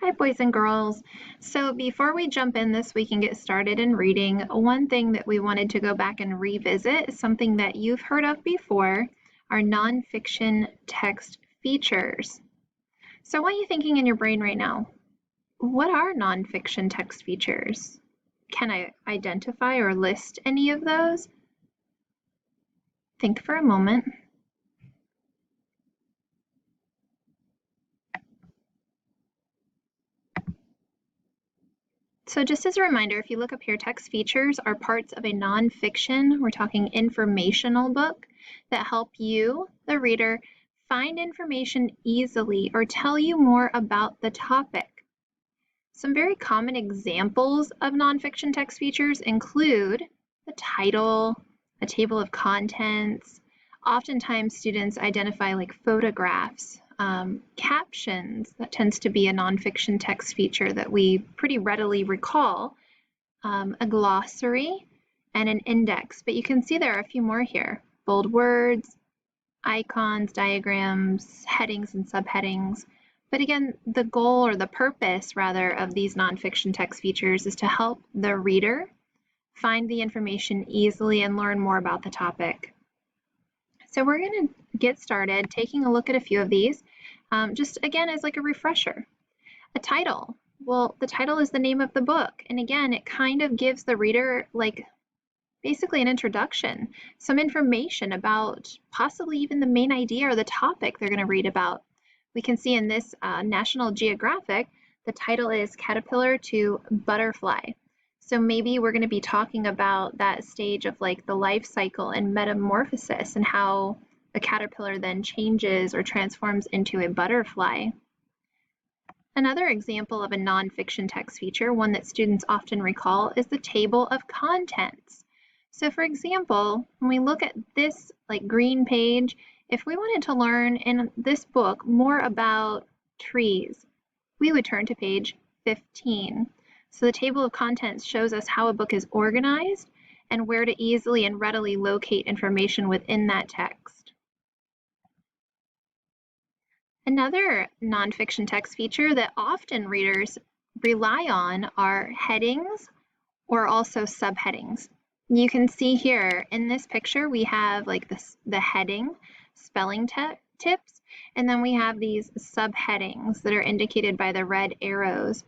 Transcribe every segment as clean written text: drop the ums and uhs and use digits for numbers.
Hi, boys and girls. So before we jump in this week and get started in reading, one thing that we wanted to go back and revisit is something that you've heard of before, our nonfiction text features. So I want you thinking in your brain right now, what are nonfiction text features? Can I identify or list any of those? Think for a moment. So just as a reminder, if you look up here, text features are parts of a nonfiction, we're talking informational book, that help you, the reader, find information easily or tell you more about the topic. Some very common examples of nonfiction text features include the title, a table of contents. Oftentimes students identify like photographs, captions. That tends to be a nonfiction text feature that we pretty readily recall, a glossary, and an index. But you can see there are a few more here. Bold words, icons, diagrams, headings and subheadings. But again, the goal or the purpose rather of these nonfiction text features is to help the reader find the information easily and learn more about the topic. So we're going to get started taking a look at a few of these, just again as like a refresher. A title. Well, the title is the name of the book, and again, it kind of gives the reader like basically an introduction, some information about possibly even the main idea or the topic they're going to read about. We can see in this National Geographic, the title is Caterpillar to Butterfly. So maybe we're going to be talking about that stage of like the life cycle and metamorphosis and how a caterpillar then changes or transforms into a butterfly. Another example of a nonfiction text feature, one that students often recall, is the table of contents. So for example, when we look at this like green page, if we wanted to learn in this book more about trees, we would turn to page 15. So the table of contents shows us how a book is organized and where to easily and readily locate information within that text. Another nonfiction text feature that often readers rely on are headings or also subheadings. You can see here in this picture we have like the heading, spelling tips, and then we have these subheadings that are indicated by the red arrows.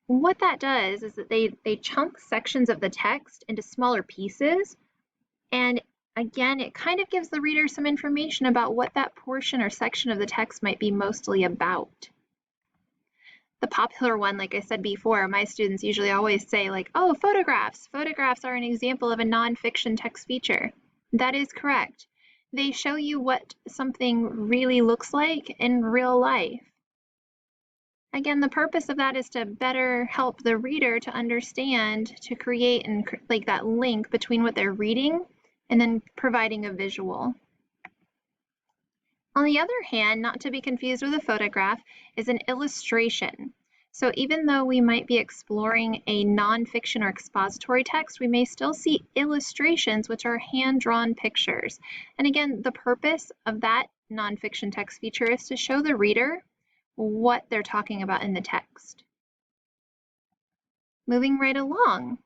What that does is that they chunk sections of the text into smaller pieces, and again, it kind of gives the reader some information about what that portion or section of the text might be mostly about. The popular one, like I said before, my students usually always say like, oh, photographs. Photographs are an example of a nonfiction text feature. That is correct. They show you what something really looks like in real life. Again, the purpose of that is to better help the reader to understand, to create and like that link between what they're reading and then providing a visual. On the other hand, not to be confused with a photograph, is an illustration. So even though we might be exploring a nonfiction or expository text, we may still see illustrations, which are hand-drawn pictures. And again, the purpose of that nonfiction text feature is to show the reader what they're talking about in the text. Moving right along,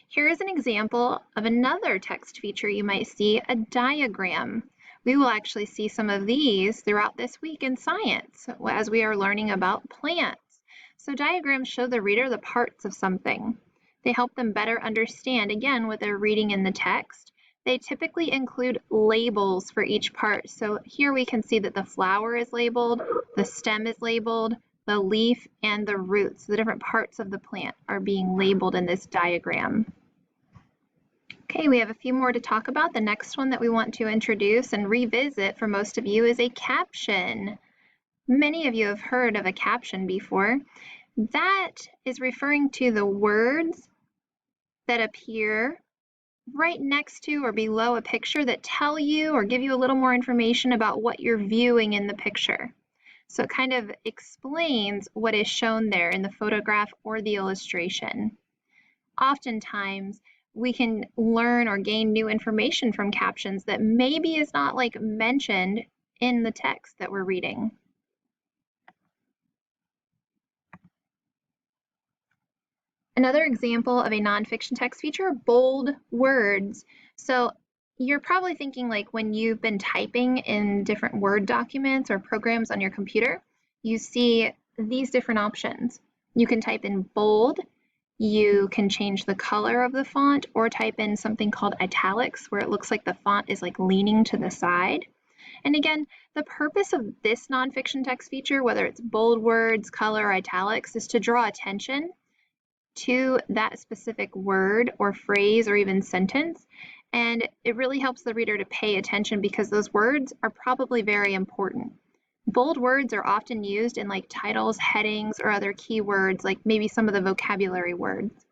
here is an example of another text feature you might see, a diagram. We will actually see some of these throughout this week in science as we are learning about plants. So diagrams show the reader the parts of something. They help them better understand, again, what they're reading in the text. They typically include labels for each part. So here we can see that the flower is labeled, the stem is labeled, the leaf and the roots, the different parts of the plant are being labeled in this diagram. Okay, we have a few more to talk about. The next one that we want to introduce and revisit for most of you is a caption. Many of you have heard of a caption before. That is referring to the words that appear right next to or below a picture that tell you or give you a little more information about what you're viewing in the picture. So it kind of explains what is shown there in the photograph or the illustration. Oftentimes, we can learn or gain new information from captions that maybe is not like mentioned in the text that we're reading. Another example of a nonfiction text feature, bold words. So you're probably thinking like when you've been typing in different Word documents or programs on your computer, you see these different options. You can type in bold, you can change the color of the font, or type in something called italics where it looks like the font is like leaning to the side. And again, the purpose of this nonfiction text feature, whether it's bold words, color, or italics, is to draw attention to that specific word or phrase or even sentence. And it really helps the reader to pay attention because those words are probably very important. Bold words are often used in like titles, headings, or other keywords, like maybe some of the vocabulary words.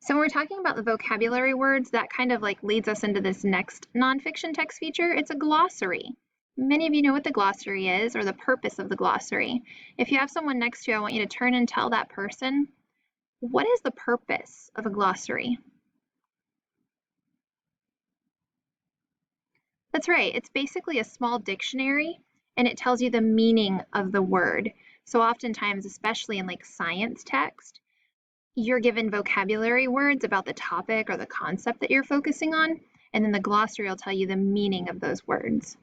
So when we're talking about the vocabulary words, that kind of like leads us into this next nonfiction text feature. It's a glossary. Many of you know what the glossary is or the purpose of the glossary. If you have someone next to you, I want you to turn and tell that person, what is the purpose of a glossary? That's right, it's basically a small dictionary and it tells you the meaning of the word. So oftentimes, especially in like science text, you're given vocabulary words about the topic or the concept that you're focusing on, and then the glossary will tell you the meaning of those words.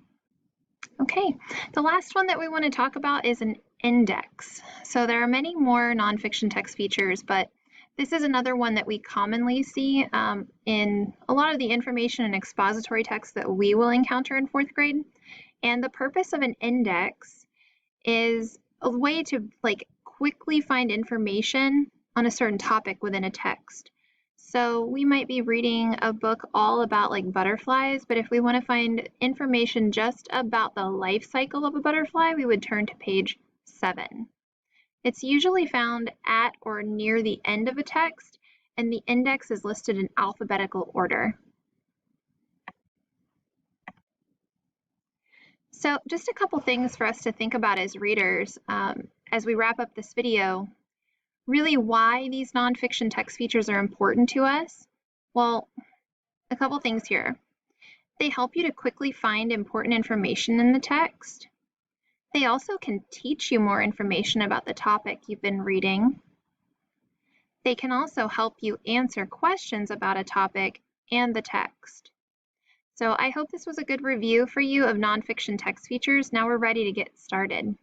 Okay, the last one that we want to talk about is an index. So there are many more nonfiction text features, but this is another one that we commonly see in a lot of the information and expository text that we will encounter in 4th grade. And the purpose of an index is a way to like quickly find information on a certain topic within a text. So we might be reading a book all about like butterflies, but if we want to find information just about the life cycle of a butterfly, we would turn to page 7. It's usually found at or near the end of a text, and the index is listed in alphabetical order. So just a couple things for us to think about as readers as we wrap up this video. Really why these nonfiction text features are important to us? Well, a couple things here. They help you to quickly find important information in the text. They also can teach you more information about the topic you've been reading. They can also help you answer questions about a topic and the text. So I hope this was a good review for you of nonfiction text features. Now we're ready to get started.